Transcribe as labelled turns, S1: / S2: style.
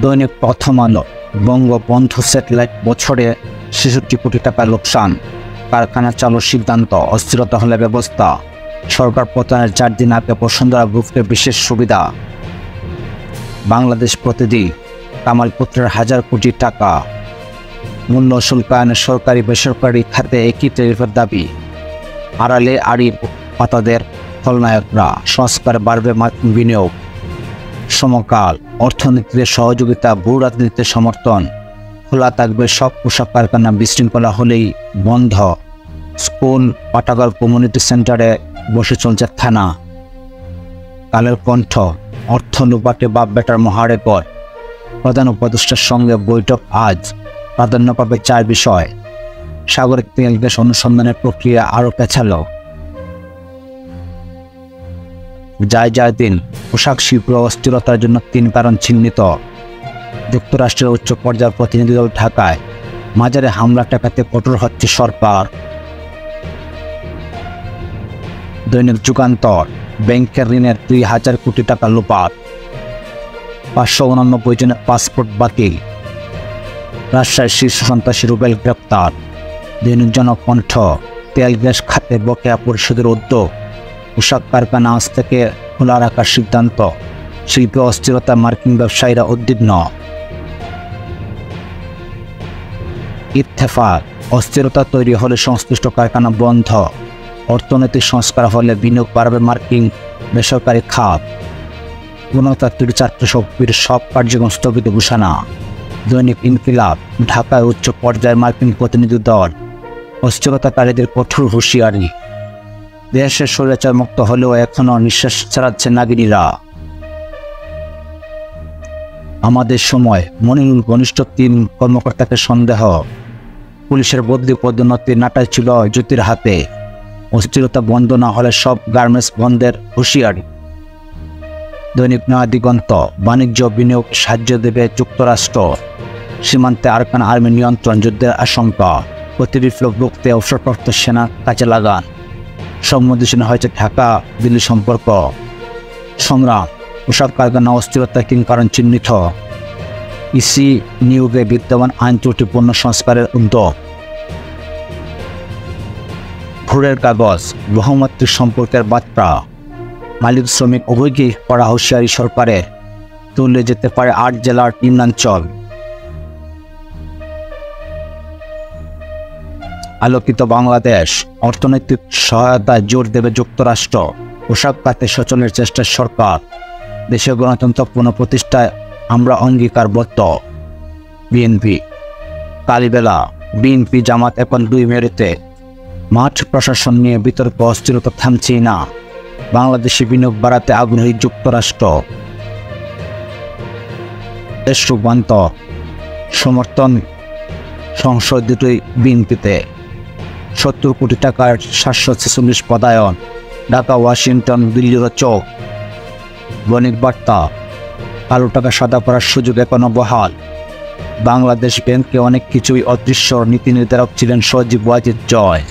S1: দৈনিক প্রথম আলো। বঙ্গবন্ধু স্যাটেলাইট বছরে ৬৬ কোটি টাকা লোকসান, কারখানা চালুর সিদ্ধান্ত, অস্থিরতা হলে ব্যবস্থা, সরকার পতনের ৪ দিন আগে বসুন্ধরা গ্রুপকে বিশেষ সুবিধা। বাংলাদেশ প্রতিদিন। কামালপুত্রের ১,০০০ কোটি টাকা মূল্য শুল্কায়নে সরকারি বেসরকারি খাতে একই ট্যারিফের দাবি। আড়ালে আড়ি পাতাদের খলনায়করা, সংস্কারে বাড়বে মার্কিন বিনিয়োগ। সমকাল। অর্থনীতিতে সহযোগিতা, ভূ রাজনীতিতে সমর্থন, খোলা থাকবে সব পোশাক কারখানা, বিশৃঙ্খলা হলেই বন্ধ। স্কুল, পাঠাগার, কমিউনিটি সেন্টারে বসে চলছে থানা। কালের কণ্ঠ। অর্থ লুপাটে বাপ বেটার মহারেকর্ড, প্রধান উপদেষ্টার সঙ্গে বৈঠক আজ, প্রাধান্য পাবে 4 বিষয়। সাগরিক তেল গ্যাস অনুসন্ধানের প্রক্রিয়া আরও পেছালো। যায় দিন। পোশাক শিল্প অস্থিরতার জন্য 3 কারণ চিহ্নিত। যুক্তরাষ্ট্রের উচ্চ পর্যায়ের প্রতিনিধি দল ঢাকায়, মাজারে হামলা ঠেকাতে কঠোর হচ্ছে সরকার। দৈনিক যুগান্তর। ব্যাংকের ঋণের ২,০০০ কোটি টাকা লোপাট, ৫৮৯ জনের পাসপোর্ট বাতিল। রাজশাহীর শীর্ষ সন্ত্রাসী রুবেল গ্রেপ্তার। দৈনিক জনকণ্ঠ। তেল গ্যাস খাতে বকেয়া পরিশোধের উদ্যোগ, পোশাক কারখানা আজ থেকে খোলা রাখার সিদ্ধান্ত। শিল্পে অস্থিরতা, মার্কিন ব্যবসায়ীরা উদ্বিগ্ন। ইত্তেফাক। অস্থিরতা তৈরি হলে সংশ্লিষ্ট কারখানা বন্ধ, অর্থনৈতিক সংস্কার হলে বিনিয়োগ বাড়বে মার্কিন বেসরকারি খাত। গণতান্ত্রিক ছাত্র শক্তির সব কার্যক্রম স্থগিত ঘোষণা। দৈনিক ইনকিলাব। ঢাকায় উচ্চ পর্যায়ের মার্কিন প্রতিনিধি দল, অস্থিরতাকারীদের কঠোর হুঁশিয়ারি। দেশের স্বৈরাচার মুক্ত হলেও এখনও নিঃশ্বাস ছাড়াচ্ছে নাগিনীরা। আমাদের সময়। মনিরুল ঘনিষ্ঠ 3 কর্মকর্তাকে সন্দেহ, পুলিশের বদলি পদোন্নতির নাটাই ছিল জ্যোতির হাতে। অস্থিরতা বন্ধ না হলে সব গার্মেন্টস বন্ধের হুঁশিয়ারি। দৈনিক নয়া দিগন্ত। বাণিজ্য বিনিয়োগ সাহায্য দেবে যুক্তরাষ্ট্র, সীমান্তে আরাকান আর্মি নিয়ন্ত্রণ, যুদ্ধের আশঙ্কা। প্রতিবিপ্লব রুখতে অবসরপ্রাপ্ত সেনা কাজে লাগান। সম্মোচন হয়েছে ঢাকা দিল্লি সম্পর্ক। সংগ্রাম। পোশাক কারখানা অস্থিরতা 3 কারণ চিহ্নিত। ইসি নিয়োগে বিদ্যমান আইন ত্রুটিপূর্ণ সংস্কারের উদ্যোগ। ভোরের কাগজ। বহুমাত্রিক সম্পর্কের বার্তা, মালিক শ্রমিক উভয়কে করা হুঁশিয়ারি সরকারের, তুলে যেতে পারে 8 জেলার নিম্নাঞ্চল। আলোকিত বাংলাদেশ। অর্থনৈতিক সহায়তায় জোর দেবে যুক্তরাষ্ট্র, পোশাক খাতে সচলের চেষ্টা সরকার। দেশের গণতন্ত্র পুনঃপ্রতিষ্ঠায় আমরা অঙ্গীকারবদ্ধ। বিএনপি। কালীবেলা। বিএনপি জামাত এখন 2 মেরুতে। মাঠ প্রশাসন নিয়ে বিতর্ক, অস্থিরতা থামছেই না। বাংলাদেশে বিনিয়োগ বাড়াতে আগ্রহী যুক্তরাষ্ট্র। দেশ রূপান্তর। সমর্থন সংসদ দুটোই বিএনপিতে। ৭০ কোটি টাকার ৭৪৬ পদায়ন, ঢাকা, ওয়াশিংটন, দিল্লির চোখ। বণিক বার্তা। কালো টাকা সাদা করার সুযোগ এখনো বহাল। বাংলাদেশ ব্যাংকে অনেক কিছুই অদৃশ্য, নীতি নির্ধারক ছিলেন সজীব ওয়াজিদ জয়।